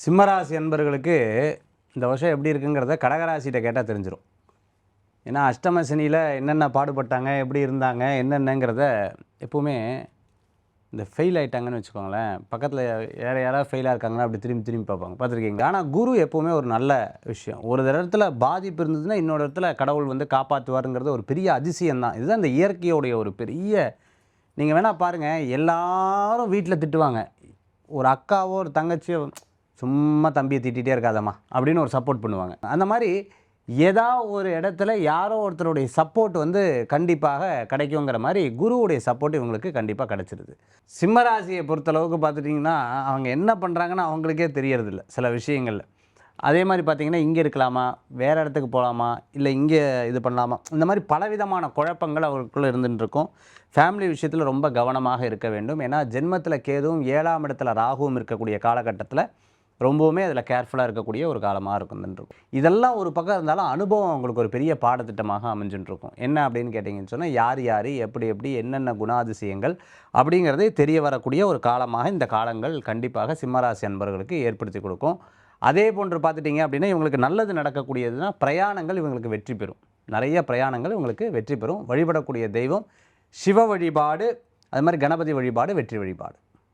சிம்மராசி அன்பர்களுக்கு இந்த வருஷம் எப்படி இருக்குங்கிறத கடகராசிகிட்ட கேட்டால் தெரிஞ்சிடும். ஏன்னா அஷ்டம சனியில் என்னென்ன பாடுபட்டாங்க, எப்படி இருந்தாங்க, என்னென்னங்கிறத எப்போவுமே இந்த ஃபெயில் ஆகிட்டாங்கன்னு வச்சுக்கோங்களேன், பக்கத்தில் வேறு யாராவது ஃபெயிலாக இருக்காங்கன்னா அப்படி திரும்பி திரும்பி பார்ப்பாங்க, பார்த்துருக்கீங்க. ஆனால் குரு எப்போவுமே ஒரு நல்ல விஷயம். ஒரு இடத்துல பாதிப்பு இருந்ததுன்னா இன்னொரு இடத்துல கடவுள் வந்து காப்பாற்றுவாருங்கிறது ஒரு பெரிய அதிசயம்தான். இதுதான் இந்த இயற்கையோடைய ஒரு பெரிய. நீங்கள் வேணால் பாருங்கள், எல்லாரும் வீட்டில் திட்டுவாங்க, ஒரு அக்காவோ ஒரு தங்கச்சியோ சும்மா தம்பியை திட்டிகிட்டே இருக்காதம்மா அப்படின்னு ஒரு சப்போர்ட் பண்ணுவாங்க. அந்த மாதிரி ஏதாவது ஒரு இடத்துல யாரோ ஒருத்தருடைய சப்போர்ட் வந்து கண்டிப்பாக கிடைக்குங்கிற மாதிரி குருவுடைய சப்போர்ட் இவங்களுக்கு கண்டிப்பாக கிடைச்சிருது. சிம்மராசியை பொறுத்தளவுக்கு பார்த்துட்டிங்கன்னா அவங்க என்ன பண்ணுறாங்கன்னு அவங்களுக்கே தெரியறதில்ல சில விஷயங்களில். அதே மாதிரி பார்த்திங்கன்னா இங்கே இருக்கலாமா, வேறு இடத்துக்கு போகலாமா, இல்லை இங்கே இது பண்ணலாமா, இந்த மாதிரி பலவிதமான குழப்பங்கள் அவருக்குள்ளே இருந்துகிட்டு இருக்கும். ஃபேமிலி விஷயத்தில் ரொம்ப கவனமாக இருக்க வேண்டும். ஏன்னா ஜென்மத்தில் கேதுவும் 7ஆம் இடத்துல ராகுவும் இருக்கக்கூடிய காலகட்டத்தில் ரொம்பவுமே அதில் கேர்ஃபுல்லாக இருக்கக்கூடிய ஒரு காலமாக இருக்குதுன்றிருக்கும். இதெல்லாம் ஒரு பக்கம் இருந்தாலும் அனுபவம் அவங்களுக்கு ஒரு பெரிய பாடத்திட்டமாக அமைஞ்சுட்டுருக்கும். என்ன அப்படின்னு கேட்டிங்கன்னு சொன்னால் யார் யார் எப்படி எப்படி என்னென்ன குணாதிசயங்கள் அப்படிங்கிறதே தெரிய வரக்கூடிய ஒரு காலமாக இந்த காலங்கள் கண்டிப்பாக சிம்மராசி அன்பர்களுக்கு ஏற்படுத்தி கொடுக்கும். அதே போன்று பார்த்துட்டிங்க அப்படின்னா இவங்களுக்கு நல்லது நடக்கக்கூடியதுன்னா பிரயாணங்கள் இவங்களுக்கு வெற்றி பெறும். நிறைய பிரயாணங்கள் இவங்களுக்கு வெற்றி பெறும். வழிபடக்கூடிய தெய்வம் சிவ வழிபாடு, அது மாதிரி கணபதி வழிபாடு, வெற்றி வழிபாடு.